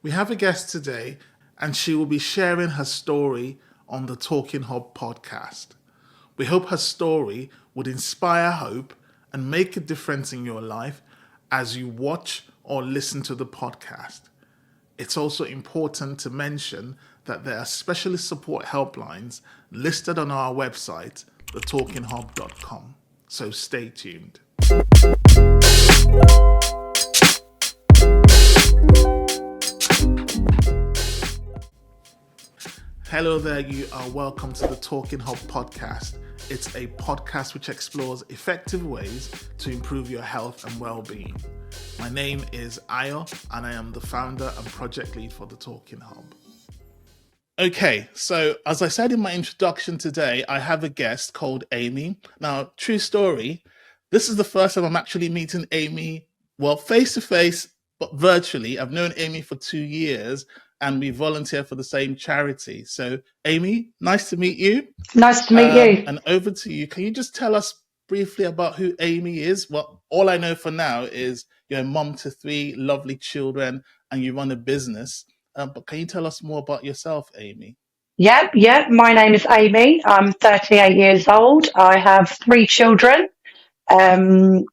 We have a guest today, and she will be sharing her story on the Talking Hub podcast. We hope her story would inspire hope and make a difference in your life as you watch or listen to the podcast. It's also important to mention that there are specialist support helplines listed on our website, thetalkinghub.com. So stay tuned. Hello there, you are welcome to the Talking Hub podcast. It's a podcast which explores effective ways to improve your health and well-being. My name is Ayo, and I am the founder and project lead for the Talking Hub. Okay, so as I said in my introduction today, I have a guest called Aimee. Now, true story, this is the first time I'm actually meeting Aimee, well, face-to-face, but virtually. I've known Aimee for 2 years, and we volunteer for the same charity. So, Aimee, nice to meet you. Nice to meet you. And over to you. Can you just tell us briefly about who Aimee is? Well, all I know for now is you're a mom to 3 lovely children and you run a business. But can you tell us more about yourself, Aimee? Yeah. My name is Aimee. I'm 38 years old. I have 3 children. I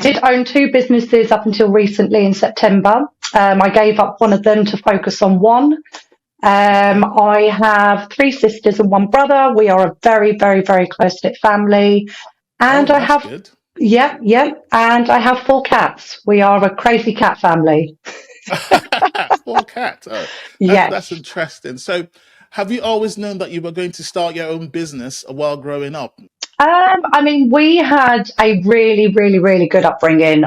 did own 2 businesses up until recently in September. I gave up one of them to focus on one. I have 3 sisters and 1 brother. We are a very, very, very close-knit family. And I have, good. yeah. And I have 4 cats. We are a crazy cat family. 4 cats. Oh, Yes. that's interesting. So, have you always known that you were going to start your own business while growing up? We had a really, really, really good upbringing.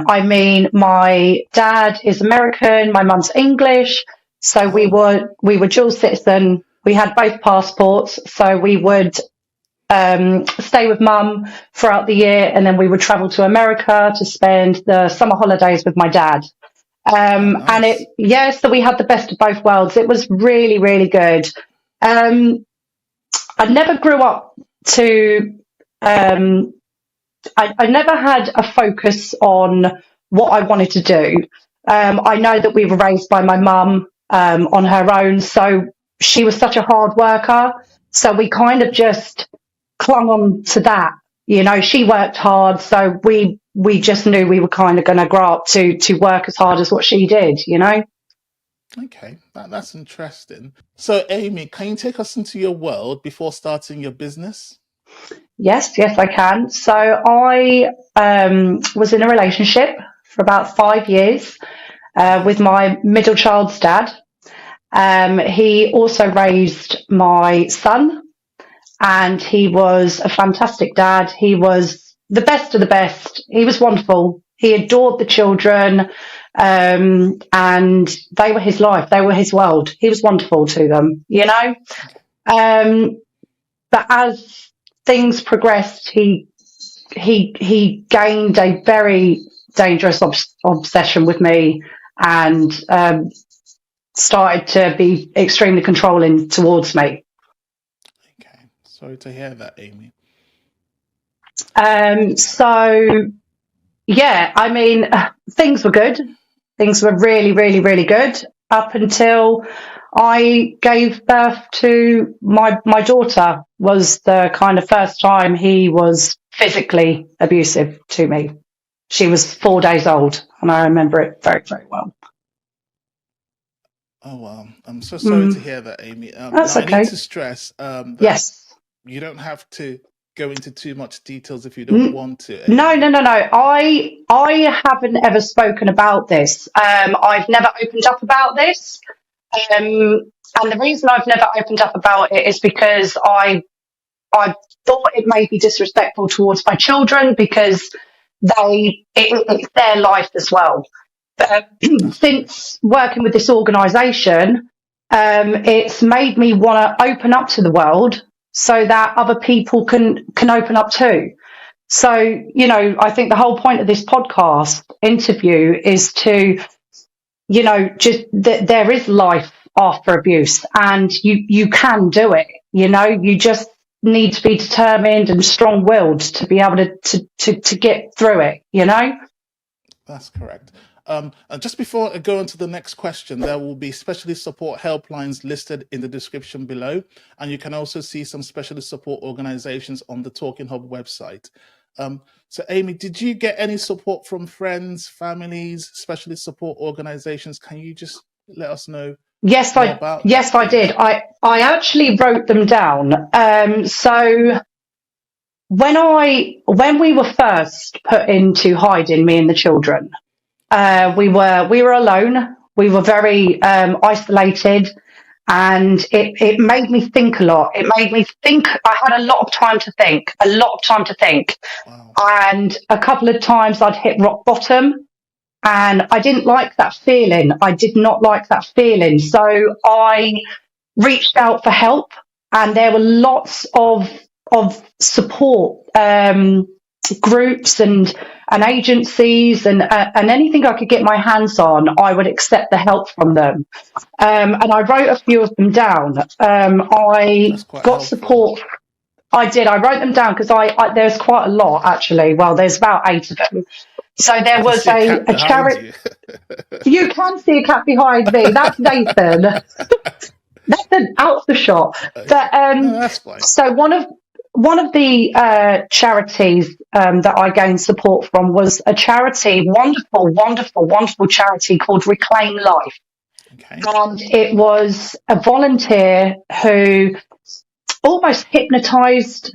My dad is American, my mum's English, so we were dual citizen. We had both passports, so we would stay with mum throughout the year, and then we would travel to America to spend the summer holidays with my dad. Nice. So we had the best of both worlds. It was really, really good. I never grew up to. I never had a focus on what I wanted to do. I know that we were raised by my mum on her own, so she was such a hard worker. So we kind of just clung on to that. You know, she worked hard, so we just knew we were kind of going to grow up to work as hard as what she did. You know. Okay, that's interesting. So, Aimee, can you take us into your world before starting your business? Yes, I can. So I was in a relationship for about 5 years with my middle child's dad. He also raised my son, and he was a fantastic dad. He was the best of the best. He was wonderful. He adored the children, and they were his life. They were his world. He was wonderful to them, you know. But as things progressed, he gained a very dangerous obsession with me, and started to be extremely controlling towards me. Okay, sorry to hear that, Aimee. Things were good. Things were really, really, really good up until I gave birth to my daughter. Was the kind of first time he was physically abusive to me. She was 4 days old, and I remember it very, very well. Oh, wow. I'm so sorry to hear that, Aimee. That's I okay. need to stress that Yes. you don't have to go into too much details if you don't want to, Aimee. No. I haven't ever spoken about this. I've never opened up about this. And the reason I've never opened up about it is because I thought it may be disrespectful towards my children, because it's their life as well. But since working with this organisation, it's made me want to open up to the world so that other people can open up too. So, you know, I think the whole point of this podcast interview is to, you know, just that there is life after abuse, and you can do it. You know, you just need to be determined and strong-willed to be able to get through it, you know? That's correct. And just before I go on to the next question, there will be specialist support helplines listed in the description below. And you can also see some specialist support organizations on the Talking Hub website. So, Aimee, did you get any support from friends, families, specialist support organizations? Can you just let us know Yes, more about that, I please? did. I actually wrote them down. So when we were first put into hiding, me and the children, we were alone. We were very isolated, and it made me think a lot. It made me think. I had a lot of time to think. A lot of time to think, Wow. and a couple of times I'd hit rock bottom. And I didn't like that feeling. I did not like that feeling. So I reached out for help, and there were lots of support groups and agencies and anything I could get my hands on, I would accept the help from them. And I wrote a few of them down. I That's quite got helpful. support. I did. I wrote them down because I there's quite a lot actually. Well, there's about 8 of them. So I there can was see a cat a behind charity. you. You can see a cat behind me. That's Nathan. Nathan out the shot. Okay. But No, that's fine. so one of the charities that I gained support from was a charity, wonderful charity called Reclaim Life, Okay. and it was a volunteer who almost hypnotized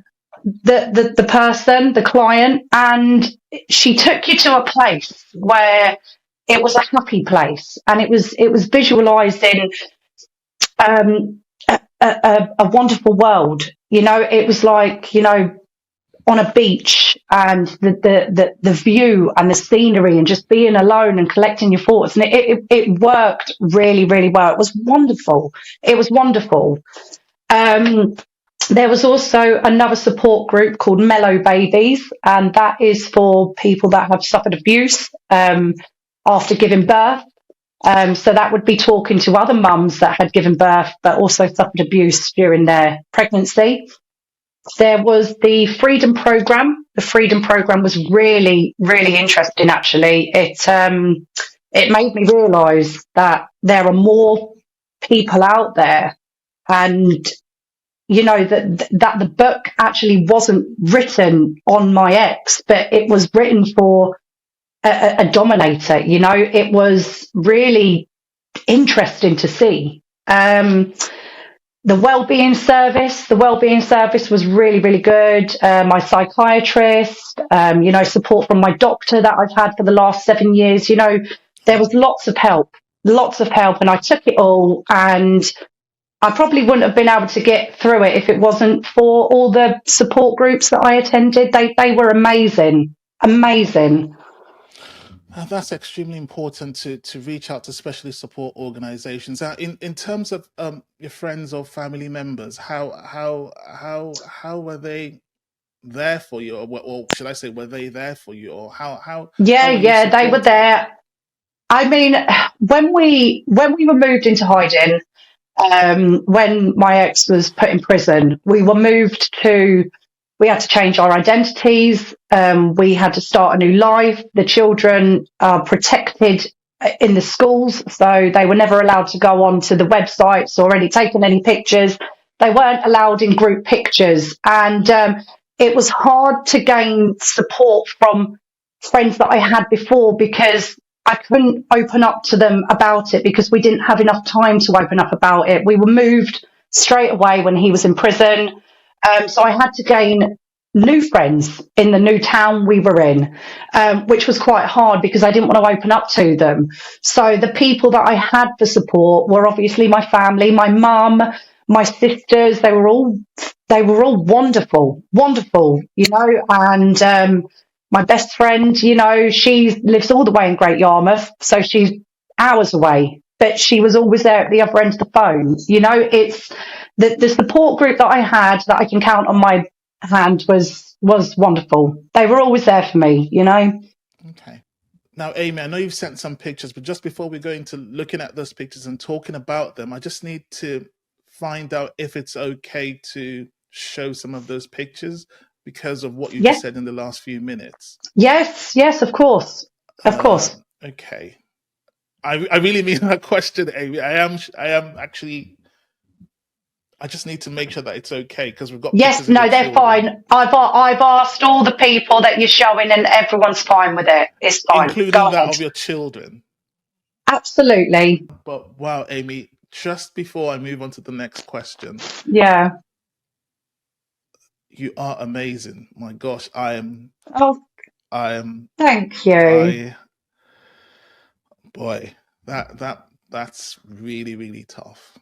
the person, the client, and she took you to a place where it was a happy place, and it was visualizing um, a wonderful world. You know, it was like, you know, on a beach, and the view and the scenery and just being alone and collecting your thoughts, and it worked really well. It was wonderful. It was wonderful. Um, there was also another support group called Mellow Babies, and that is for people that have suffered abuse after giving birth. So that would be talking to other mums that had given birth but also suffered abuse during their pregnancy. There was the Freedom Program. The Freedom Program was really interesting. Actually, it made me realise that there are more people out there, and you know that the book actually wasn't written on my ex, but it was written for a dominator. You know, it was really interesting to see. The wellbeing service was really good. My psychiatrist, you know, support from my doctor that I've had for the last 7 years. You know, there was lots of help, and I took it all, and I probably wouldn't have been able to get through it if it wasn't for all the support groups that I attended. They were amazing. That's extremely important to reach out to specialist support organizations. In terms of your friends or family members, how were they there for you, or should I say, were they there for you, or how were you Yeah, they were supported? there. I mean, when we were moved into hiding, when my ex was put in prison, we had to change our identities. We had to start a new life. The children are protected in the schools, so they were never allowed to go onto the websites or taken any pictures. They weren't allowed in group pictures, and it was hard to gain support from friends that I had before because I couldn't open up to them about it because we didn't have enough time to open up about it. We were moved straight away when he was in prison. So I had to gain new friends in the new town we were in, which was quite hard because I didn't want to open up to them. So the people that I had for support were obviously my family, my mum, my sisters. They were all wonderful, you know, and my best friend, you know, she lives all the way in Great Yarmouth, so she's hours away, but she was always there at the other end of the phone. You know, it's the support group that I had that I can count on my hand was wonderful. They were always there for me, you know. Okay. Now, Aimee, I know you've sent some pictures, but just before we go into looking at those pictures and talking about them, I just need to find out if it's okay to show some of those pictures because of what you just Yeah. said in the last few minutes. Yes, of course. Of course. Okay. I really mean that question, Aimee. I am actually. I just need to make sure that it's okay because we've got Yes, pictures of your no, they're children, fine. I've asked all the people that you're showing, and everyone's fine with it. It's fine. Go including that ahead. of your children. Absolutely. But wow, Aimee, just before I move on to the next question, Yeah. you are amazing. My gosh, Oh, I am, thank you. I, boy, that's really, really tough.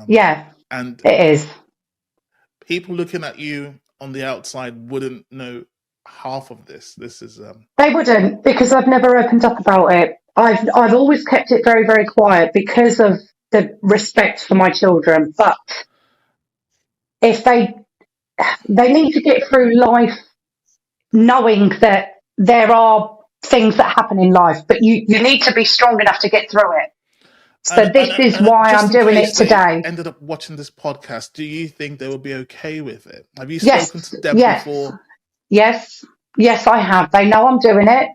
Yeah, And it is. people looking at you on the outside wouldn't know half of this. This is, They wouldn't, because I've never opened up about it. I've always kept it very, very quiet because of the respect for my children. But if they need to get through life knowing that there are things that happen in life, but you need to be strong enough to get through it. So this is why just I'm in doing case it they today. ended up watching this podcast, do you think they will be okay with it? Have you spoken to Yes, them yes, before? yes, yes, I have. They know I'm doing it.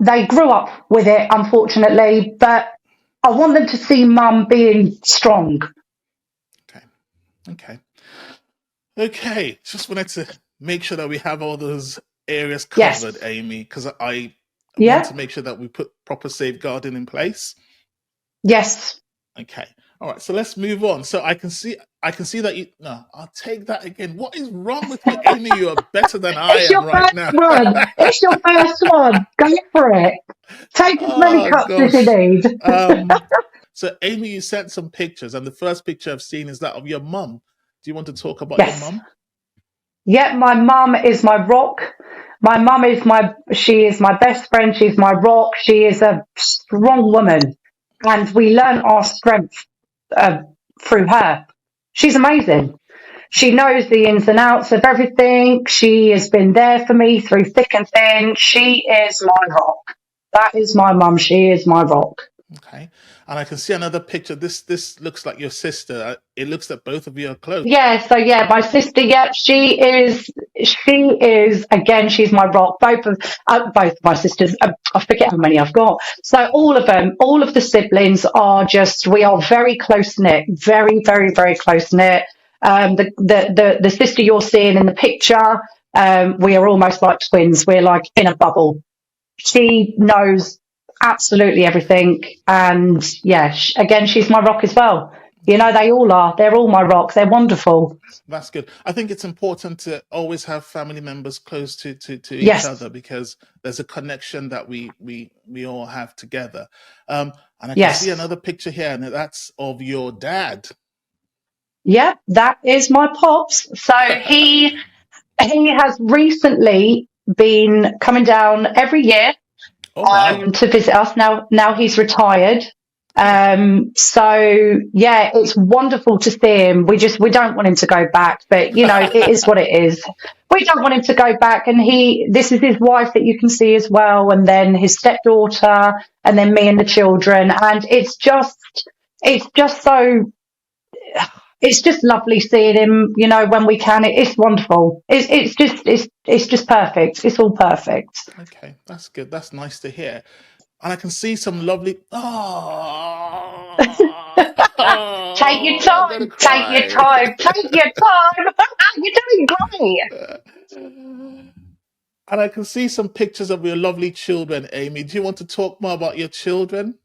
They grew up with it, unfortunately, but I want them to see mum being strong. Okay, okay, okay. Just wanted to make sure that we have all those areas covered, Yes, Aimee, because I want yeah, to make sure that we put proper safeguarding in place. yes. Okay. All right. So let's move on. So I can see that you. No, I'll take that again. What is wrong with you, Aimee? You are better than I It's am your right first now. one. It's your first one. Go for it. Take as many Oh cups as you gosh. need. Um. So Aimee, you sent some pictures, and the first picture I've seen is that of your mum. Do you want to talk about your Yes. mum? Yeah, my mum is my rock. My mum is she is my best friend. She's my rock. She is a strong woman. And we learn our strength uh, through her. She's amazing. She knows the ins and outs of everything. She has been there for me through thick and thin. She is my rock. That is my mum. She is my rock. Okay. And I can see another picture. This looks like your sister. It looks that both of you are close. Yeah, so yeah, my sister, yeah, she is again, she's my rock. Both my sisters, I forget how many I've got. So all of them, all of the siblings are we are very close knit, very, very, very close knit. The sister you're seeing in the picture, we are almost like twins. We're like in a bubble. She knows absolutely everything, and yeah, again, she's my rock as well. You know, they all are. They're all my rocks. They're wonderful. That's good. I think it's important to always have family members close to each Yes, other because there's a connection that we all have together. And I can see yes. another picture here, and that's of your dad. Yeah, that is my pops. So he has recently been coming down every year Oh wow. to visit us. Now he's retired. Oh, So yeah, it's wonderful to see him. We don't want him to go back, but you know, it is what it is. We don't want him to go back, and this is his wife that you can see as well, and then his stepdaughter, and then me and the children, and it's just so it's just lovely seeing him. You know, when we can, it's wonderful. It's just perfect. It's all perfect. okay. That's good. That's nice to hear. And I can see some lovely. Take your Oh, I'm gonna time. Take your cry. time. Take your time. You're doing great. And I can see some pictures of your lovely children, Aimee. Do you want to talk more about your children?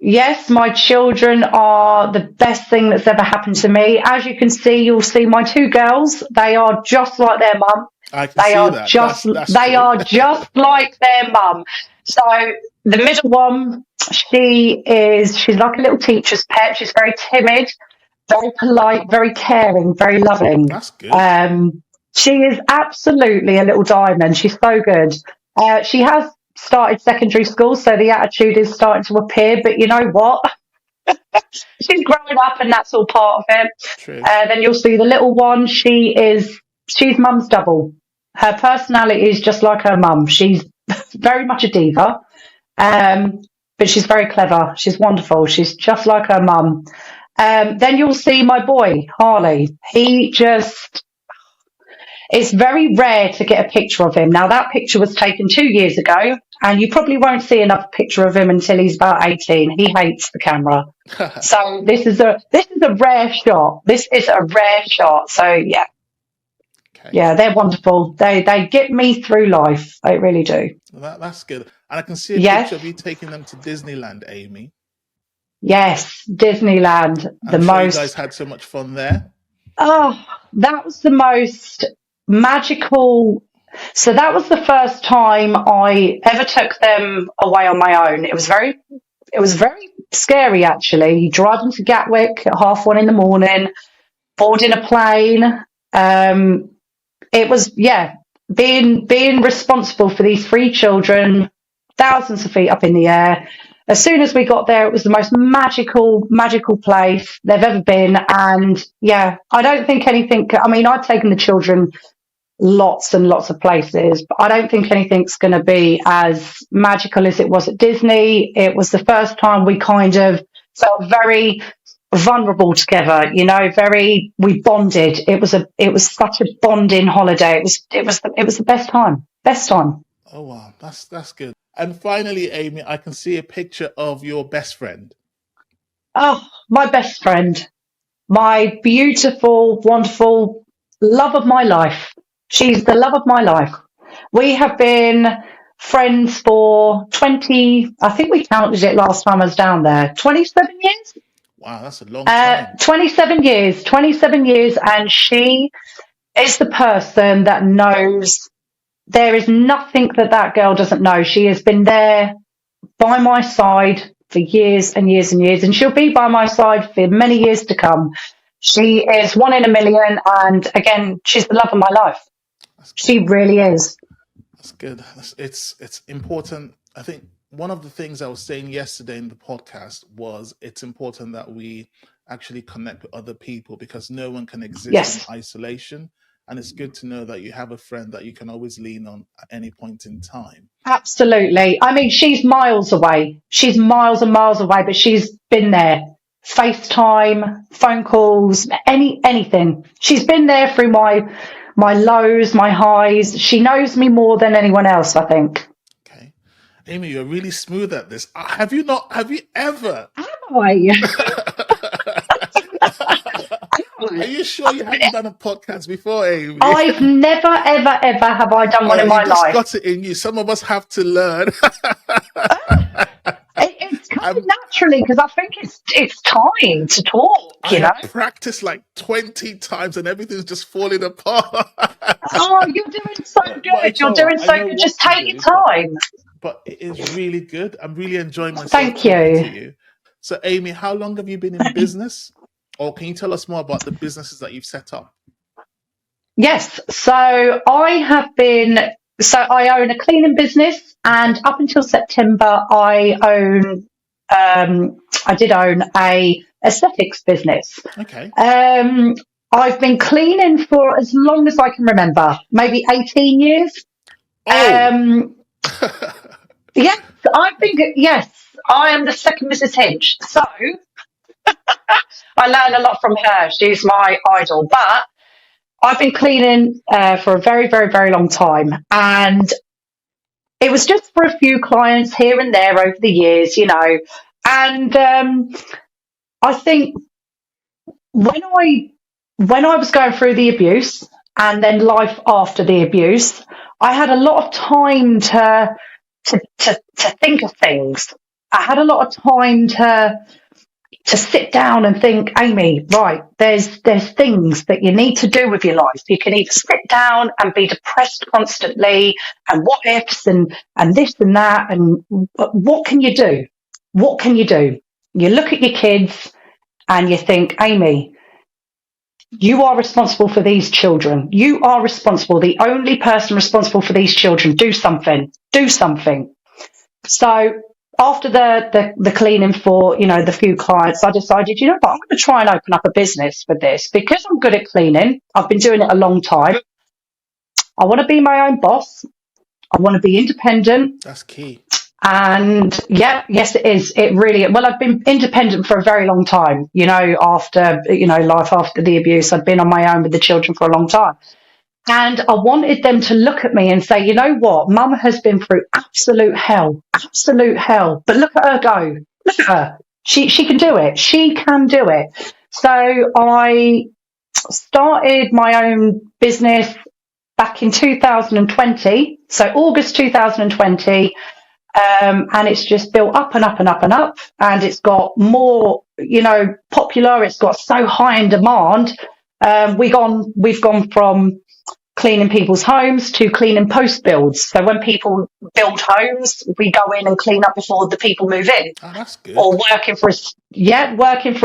Yes, my children are the best thing that's ever happened to me. As you can see, you'll see my two girls. They are just like their mum. I can They see are that. just That's they true. are just like their mum. So the middle one, she's like a little teacher's pet. She's very timid, very polite, very caring, very loving. That's good. She is absolutely a little diamond. She's so good. She has started secondary school, so the attitude is starting to appear. But you know what? She's growing up, and that's all part of it. True. Then you'll see the little one. She's mum's double. Her personality is just like her mum. She's very much a diva, um, but she's very clever. She's wonderful. She's just like her mum. Then you'll see my boy, Harley. It's very rare to get a picture of him. Now, that picture was taken 2 years ago. And you probably won't see another picture of him until he's about 18. He hates the camera. So this is a rare shot. This is a rare shot. So yeah. Okay. Yeah, they're wonderful. They get me through life. They really do. Well, that's good. And I can see a picture Yes. of you taking them to Disneyland, Aimee. Yes. Disneyland. The I'm sure you guys most had so much fun there. Oh, that was the most magical. So that was the first time I ever took them away on my own. It was very scary actually. Driving to Gatwick at 1:30 in the morning, boarding a plane. Um, it was, yeah, being responsible for these three children, thousands of feet up in the air. As soon as we got there, it was the most magical place they've ever been. And yeah, I don't think anything, I mean, I've taken the children lots and lots of places, but I don't think anything's going to be as magical as it was at Disney. It was the first time we kind of felt very vulnerable together, we bonded. It was such a bonding holiday. It was the best time. Oh wow, that's good. And finally, Aimee, I can see a picture of your best friend. Oh, my best friend, my beautiful, wonderful love of my life. She's the love of my life. We have been friends for 20, I think we counted it last time I was down there, 27 years? Wow, that's a long time. 27 years, and she is the person that knows. There is nothing that girl doesn't know. She has been there by my side for years and years and years, and she'll be by my side for many years to come. She is one in a million, and again, she's the love of my life. She really is. That's good. It's important. I think one of the things I was saying yesterday in the podcast was it's important that we actually connect with other people because no one can exist Yes, in isolation. And it's good to know that you have a friend that you can always lean on at any point in time. absolutely. I mean, she's miles away. She's miles and miles away, but she's been there. FaceTime, phone calls, anything. She's been there through my lows, my highs. She knows me more than anyone else, I think. Okay. Aimee, you're really smooth at this. Have you ever? Am I? Are you sure you haven't done a podcast before, Aimee? I've never, ever, ever have I done one in You my just life. got it in you. Some of us have to learn. It's coming I'm, naturally because I think it's time to talk, I have practiced like 20 times and everything's just falling apart. Oh, you're doing so But good. it's You're all right. doing I so know good. what Just to take your do, time. but it is really good. I'm really enjoying myself Thank talking to you. you. So, Aimee, how long have you been in business? Or can you tell us more about the businesses that you've set up? Yes. So I own a cleaning business, and up until September, I did own a aesthetics business. Okay. I've been cleaning for as long as I can remember, maybe 18 years. Oh, Um, yes, yes, I am the second Mrs. Hinch. So I learn a lot from her. She's my idol. But I've been cleaning for a very, very, very long time. And it was just for a few clients here and there over the years. And I think when I was going through the abuse and then life after the abuse, I had a lot of time to think of things. I had a lot of time to sit down and think, Aimee, right, there's things that you need to do with your life. You can either sit down and be depressed constantly and what ifs and this and that, and what can you do? What can you do? You look at your kids and you think, Aimee, you are responsible for these children. You are responsible, the only person responsible for these children. Do something. Do something. So after the cleaning for, the few clients, I decided, what, I'm going to try and open up a business with this because I'm good at cleaning. I've been doing it a long time. I want to be my own boss. I want to be independent. That's key. And yes, it is. It really, well, I've been independent for a very long time, after, life after the abuse. I'd been on my own with the children for a long time. And I wanted them to look at me and say, you know what, Mum has been through absolute hell, absolute hell. But look at her go. Look at her. She can do it. She can do it. So I started my own business back in 2020. So August 2020. And it's just built up and up and up and up. And it's got more, popular. It's got so high in demand. We've gone from cleaning people's homes to cleaning post builds. So when people build homes, we go in and clean up before the people move in. Oh, that's good. Or working for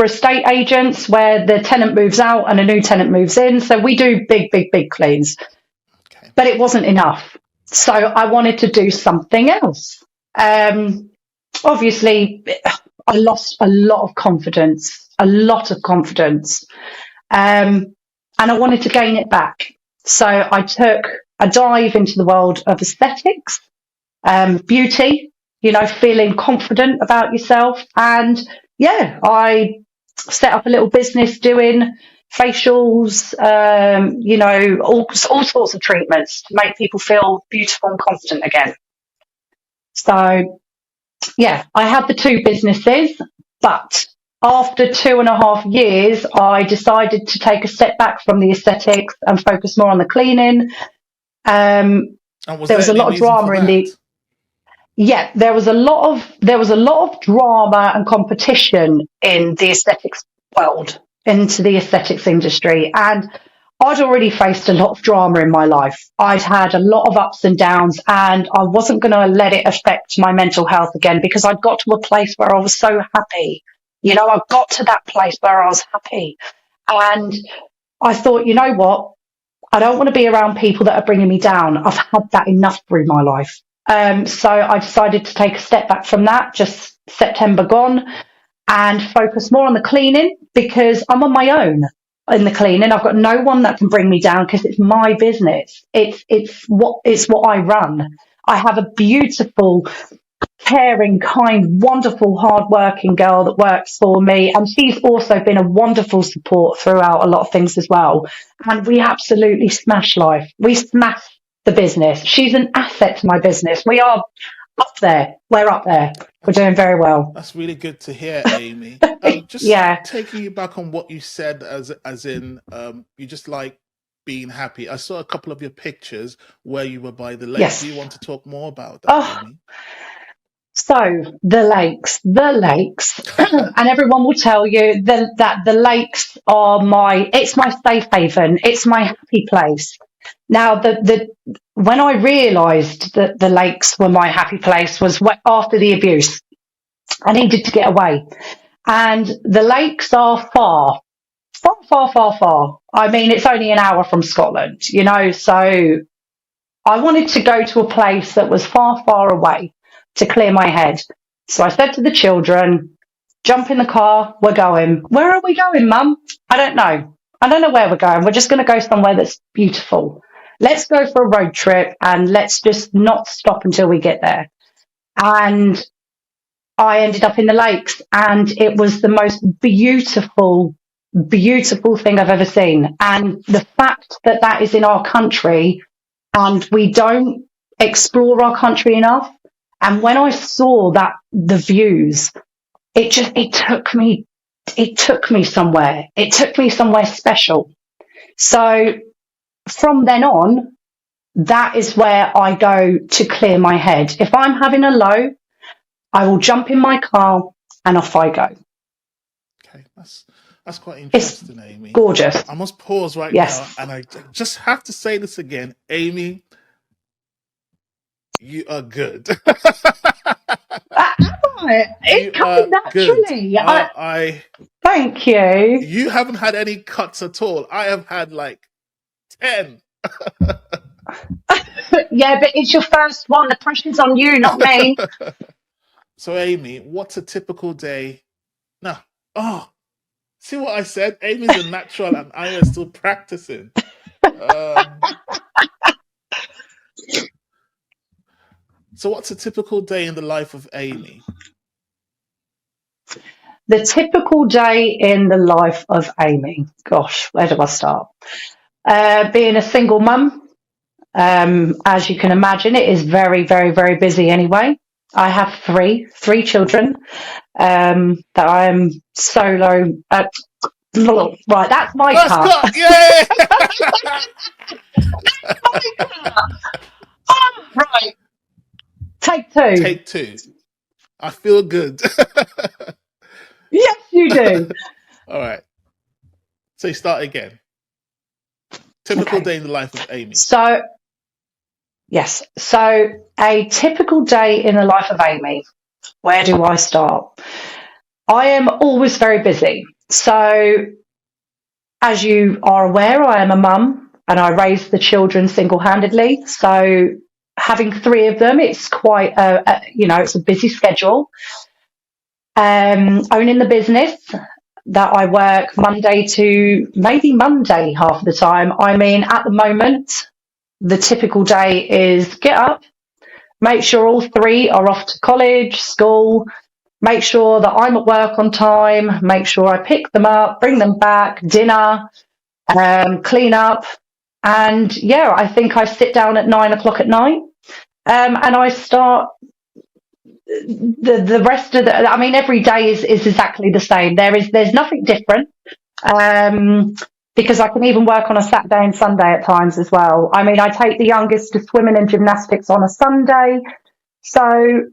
estate agents where the tenant moves out and a new tenant moves in. So we do big cleans. Okay. But it wasn't enough. So I wanted to do something else. Obviously, I lost a lot of confidence. And I wanted to gain it back. So I took a dive into the world of aesthetics, beauty, feeling confident about yourself. And I set up a little business doing facials, all sorts of treatments to make people feel beautiful and confident again. So, I had the two businesses, but after 2.5 years, I decided to take a step back from the aesthetics and focus more on the cleaning. And there was a lot of drama in the. Yeah, there was a lot of drama and competition in the aesthetics world, into the aesthetics industry, and I'd already faced a lot of drama in my life. I'd had a lot of ups and downs, and I wasn't going to let it affect my mental health again, because I'd got to a place where I was so happy. I got to that place where I was happy, and I thought, you know what? I don't want to be around people that are bringing me down. I've had that enough through my life. So I decided to take a step back from that, just September gone, and focus more on the cleaning, because I'm on my own in the cleaning. I've got no one that can bring me down, because it's my business. It's what I run. I have a beautiful, caring, kind, wonderful, hard-working girl that works for me, and she's also been a wonderful support throughout a lot of things as well. And we absolutely smash life. We smash the business. She's an asset to my business. We are up there. We're up there. We're doing very well. That's really good to hear, Aimee. Just taking you back on what you said, as in you just like being happy. I saw a couple of your pictures where you were by the lake. Yes. Do you want to talk more about that, Aimee? So the lakes, and everyone will tell you that the lakes are it's my safe haven. It's my happy place. Now, when I realised that the lakes were my happy place was after the abuse. I needed to get away. And the lakes are far. I mean, it's only an hour from Scotland, so I wanted to go to a place that was far away to clear my head. So I said to the children, jump in the car, we're going. Where are we going, Mum? I don't know where we're going. We're just going to go somewhere that's beautiful. Let's go for a road trip, and let's just not stop until we get there. And I ended up in the lakes, and it was the most beautiful thing I've ever seen. And the fact that is in our country, and we don't explore our country enough. And when I saw the views, it took me somewhere. It took me somewhere special. So from then on, that is where I go to clear my head. If I'm having a low, I will jump in my car and off I go. Okay, that's quite interesting, Aimee. Gorgeous. I must pause right now, and I just have to say this again, Aimee. You are good. It's coming naturally. Thank you. You haven't had any cuts at all. I have had like 10. Yeah, but it's your first one. The pressure's on you, not me. So, Aimee, what's a typical day? No. Oh, see what I said? Aimee's a natural, and I am still practicing. So what's a typical day in the life of Aimee? The typical day in the life of Aimee. Gosh, where do I start? Being a single mum, as you can imagine, it is very, very, very busy anyway. I have three children that I am solo. Right, that's my First cut. cut, yay! Right, take two. Take two. I feel good. Yes, you do. All right. So you start again. Typical Okay. day in the life of Aimee. So, yes. So, a typical day in the life of Aimee. Where do I start? I am always very busy. So, as you are aware, I am a mum and I raise the children single-handedly. So, having three of them, it's quite it's a busy schedule. Owning the business that I work Monday to maybe Monday half of the time. I mean, at the moment, the typical day is get up, make sure all three are off to college, school, make sure that I'm at work on time, make sure I pick them up, bring them back, dinner, clean up. And yeah, I think I sit down at 9 o'clock at night and I start the rest of the, I mean, every day is exactly the same. There's nothing different. Because I can even work on a Saturday and Sunday at times as well. I mean, I take the youngest to swimming and gymnastics on a Sunday. So,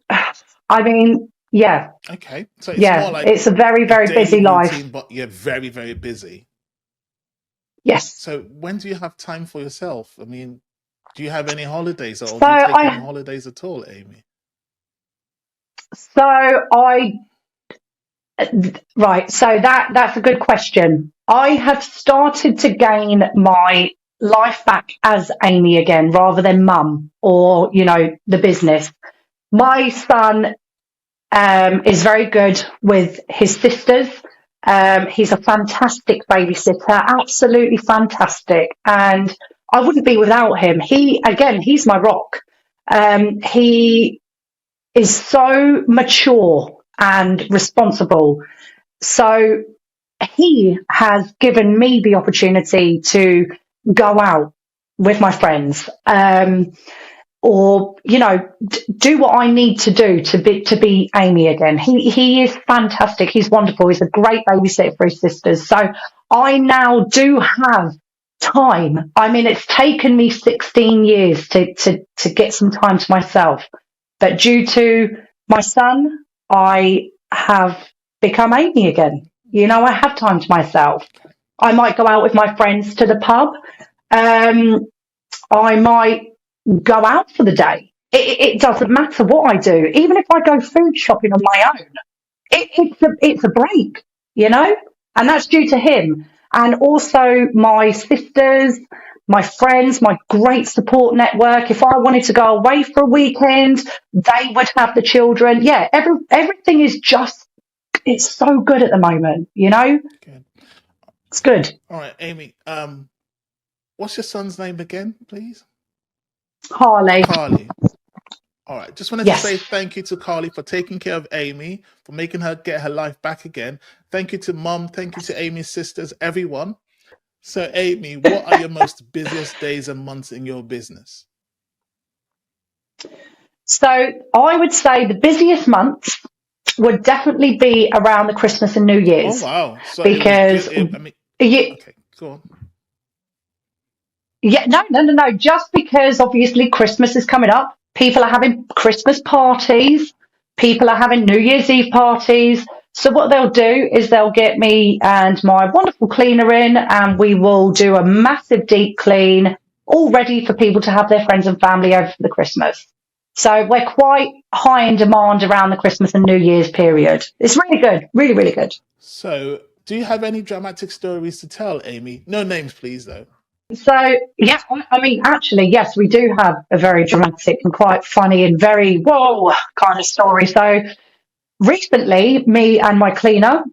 I mean, yeah. Okay. So it's more like it's a very, very busy life. Routine, but you're very, very busy. Yes. So when do you have time for yourself? I mean, do you have any holidays or do you take any holidays at all, Aimee? So that's a good question. I have started to gain my life back as Aimee again, rather than mum or, the business. My son is very good with his sisters. He's a fantastic babysitter, absolutely fantastic. And I wouldn't be without him. He's my rock. He is so mature and responsible. So he has given me the opportunity to go out with my friends, or do what I need to do to be Aimee again. He is fantastic. He's wonderful. He's a great babysitter for his sisters. So I now do have time. I mean, it's taken me 16 years to get some time to myself, but due to my son, I have become Aimee again. I have time to myself. I might go out with my friends to the pub. I might go out for the day. It doesn't matter what I do. Even if I go food shopping on my own, it's a break, and that's due to him. And also my sisters, my friends, my great support network. If I wanted to go away for a weekend, they would have the children. Yeah, everything is it's so good at the moment, Good. It's good. All right, Aimee. What's your son's name again, please? Carly. All right. Just wanted to say thank you to Carly for taking care of Aimee, for making her get her life back again. Thank you to Mum. Thank you to Aimee's sisters, everyone. So, Aimee, what are your most busiest days and months in your business? So I would say the busiest months would definitely be around the Christmas and New Year's. Oh, wow. So because okay, go on. Yeah, no. Just because obviously Christmas is coming up, people are having Christmas parties, people are having New Year's Eve parties. So what they'll do is they'll get me and my wonderful cleaner in, and we will do a massive deep clean, all ready for people to have their friends and family over for the Christmas. So we're quite high in demand around the Christmas and New Year's period. It's really good, really, really good. So do you have any dramatic stories to tell, Aimee? No names, please, though. So, yeah, I mean, actually, yes, we do have a very dramatic and quite funny and very whoa kind of story. So recently, me and my cleaner,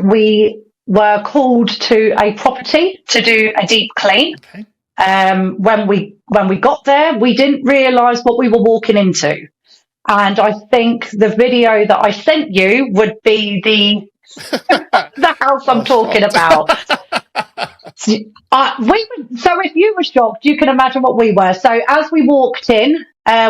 we were called to a property to do a deep clean. Okay. When we got there, we didn't realise what we were walking into. And I think the video that I sent you would be the house I'm talking about. So if you were shocked, you can imagine what we were. So as we walked in,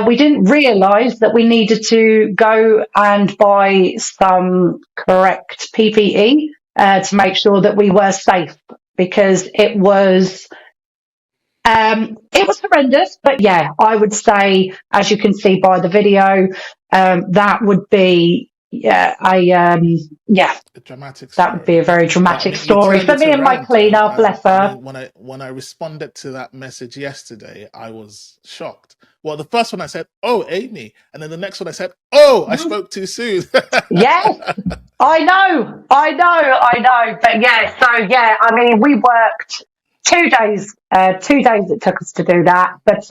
we didn't realise that we needed to go and buy some correct PPE to make sure that we were safe, because it was horrendous. But yeah, I would say, as you can see by the video, that would be A dramatic that would story. be a very But I dramatic mean, you story turned for it me and my around, though. cleaner. Bless I her. mean, when I responded to that message yesterday, I was shocked. Well, the first one I said, "Oh, Aimee," and then the next one I said, "Oh, I spoke too soon." Yes, I know. But yeah, so yeah, I mean, we worked 2 days, 2 days it took us to do that. But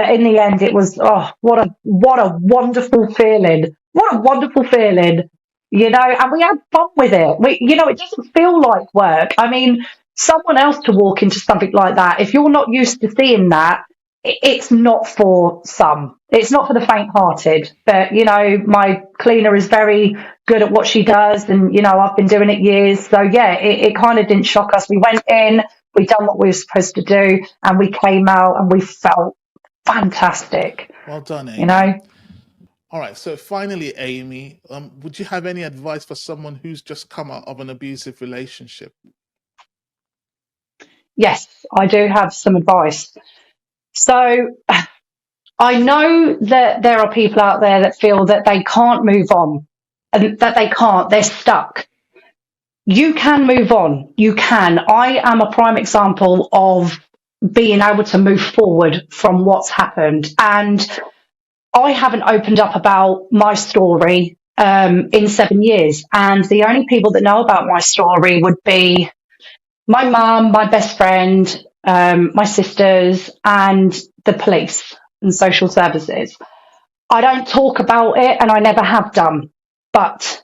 in the end, it was, oh, what a wonderful feeling. What a wonderful feeling, and we had fun with it. It doesn't feel like work. I mean, someone else to walk into something like that, if you're not used to seeing that, it's not for some. It's not for the faint-hearted. But my cleaner is very good at what she does, and I've been doing it years. So yeah, it kind of didn't shock us. We went in, we done what we were supposed to do, and we came out and we felt fantastic. Well done, You Aimee. know. All right. So finally, Aimee, would you have any advice for someone who's just come out of an abusive relationship? Yes, I do have some advice. So I know that there are people out there that feel that they can't move on, and that they're stuck. You can move on. You can. I am a prime example of being able to move forward from what's happened. And I haven't opened up about my story in 7 years. And the only people that know about my story would be my mum, my best friend, my sisters, and the police and social services. I don't talk about it, and I never have done. But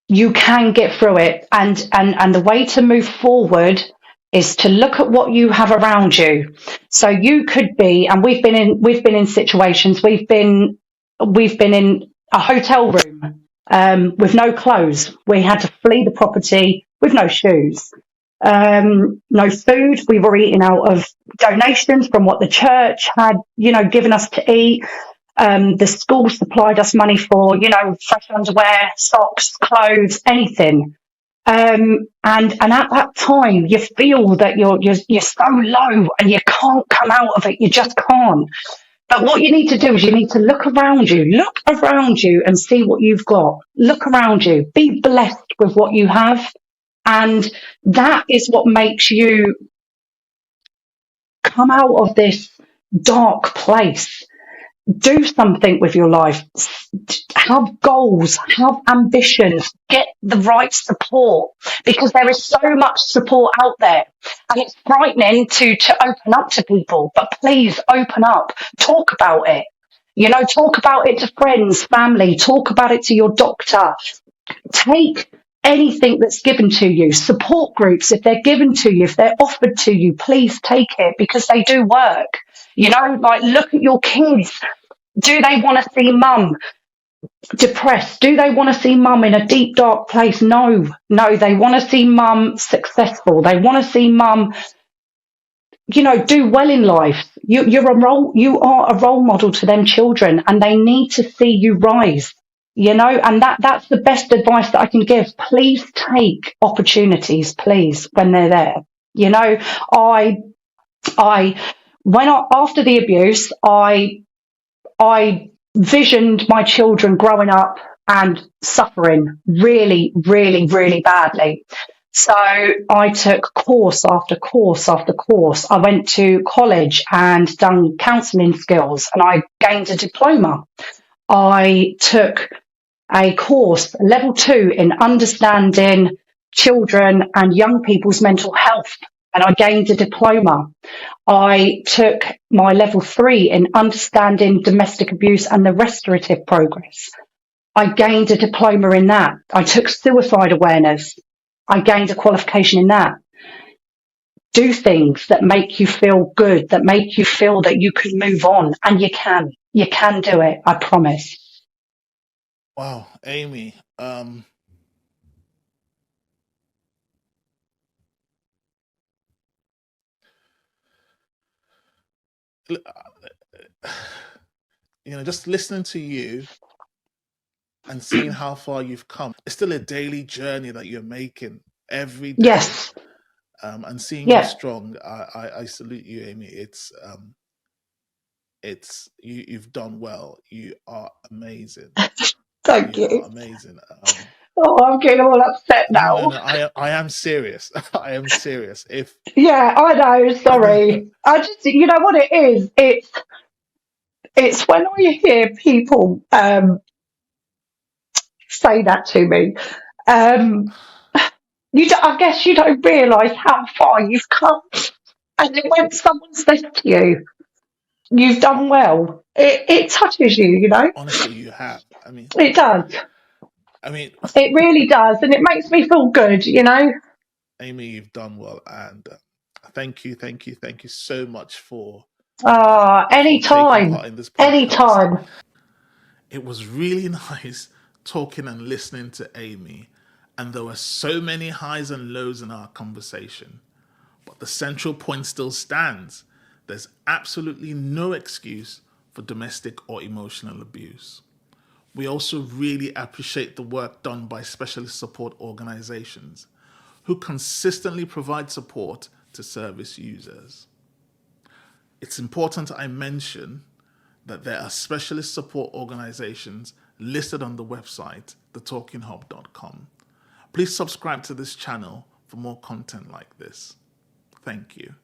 you can get through it, and the way to move forward is to look at what you have around you. So you could be, and we've been in situations, we've been in a hotel room with no clothes. We had to flee the property with no shoes, no food. We were eating out of donations from what the church had given us to eat. The school supplied us money for, fresh underwear, socks, clothes, anything. And at that time, you feel that you're so low and you can't come out of it. You just can't. But what you need to do is you need to look around you and see what you've got. Look around you. Be blessed with what you have. And that is what makes you come out of this dark place. Do something with your life. Have goals, have ambitions, get the right support, because there is so much support out there, and it's frightening to open up to people. But please open up, talk about it. Talk about it to friends, family, talk about it to your doctor. Take anything that's given to you. Support groups, if they're given to you, if they're offered to you, please take it, because they do work. Like, look at your kids. Do they want to see mum depressed? Do they want to see mum in a deep, dark place? No, they want to see mum successful. They want to see mum, do well in life. You are a role model to them children, and they need to see you rise. And that's the best advice that I can give. Please take opportunities, please, when they're there. I after the abuse, I visioned my children growing up and suffering really, really, really badly. So I took course after course after course. I went to college and done counselling skills, and I gained a diploma. I took a course, level 2, in understanding children and young people's mental health, and I gained a diploma. I took my level 3 in understanding domestic abuse and the restorative progress. I gained a diploma in that. I took suicide awareness. I gained a qualification in that. Do things that make you feel good, that make you feel that you can move on, and you can. You can do it, I promise. Wow, Aimee. just listening to you and seeing how far you've come. It's still a daily journey that you're making every day. Yes. And seeing you Yeah. strong, I salute you, Aimee. You've done well. You are amazing. Thank You are you. amazing. Oh, I'm getting all upset No, no, now. no. I am serious. I am serious. If Yeah, I know. no, Sorry. I just, you know what it is? It's when I hear people say that to me. Um, I guess you don't realise how far you've come, and then when someone says to you, "You've done well," it touches you. You know, honestly, you have. I mean, it does. I mean, It really does, and it makes me feel good. You know. Aimee, you've done well, and thank you so much for taking Anytime, part in this podcast. anytime. It was really nice talking and listening to Aimee, and there were so many highs and lows in our conversation. But the central point still stands. There's absolutely no excuse for domestic or emotional abuse. We also really appreciate the work done by specialist support organizations who consistently provide support to service users. It's important I mention that there are specialist support organizations listed on the website, thetalkinghub.com. Please subscribe to this channel for more content like this. Thank you.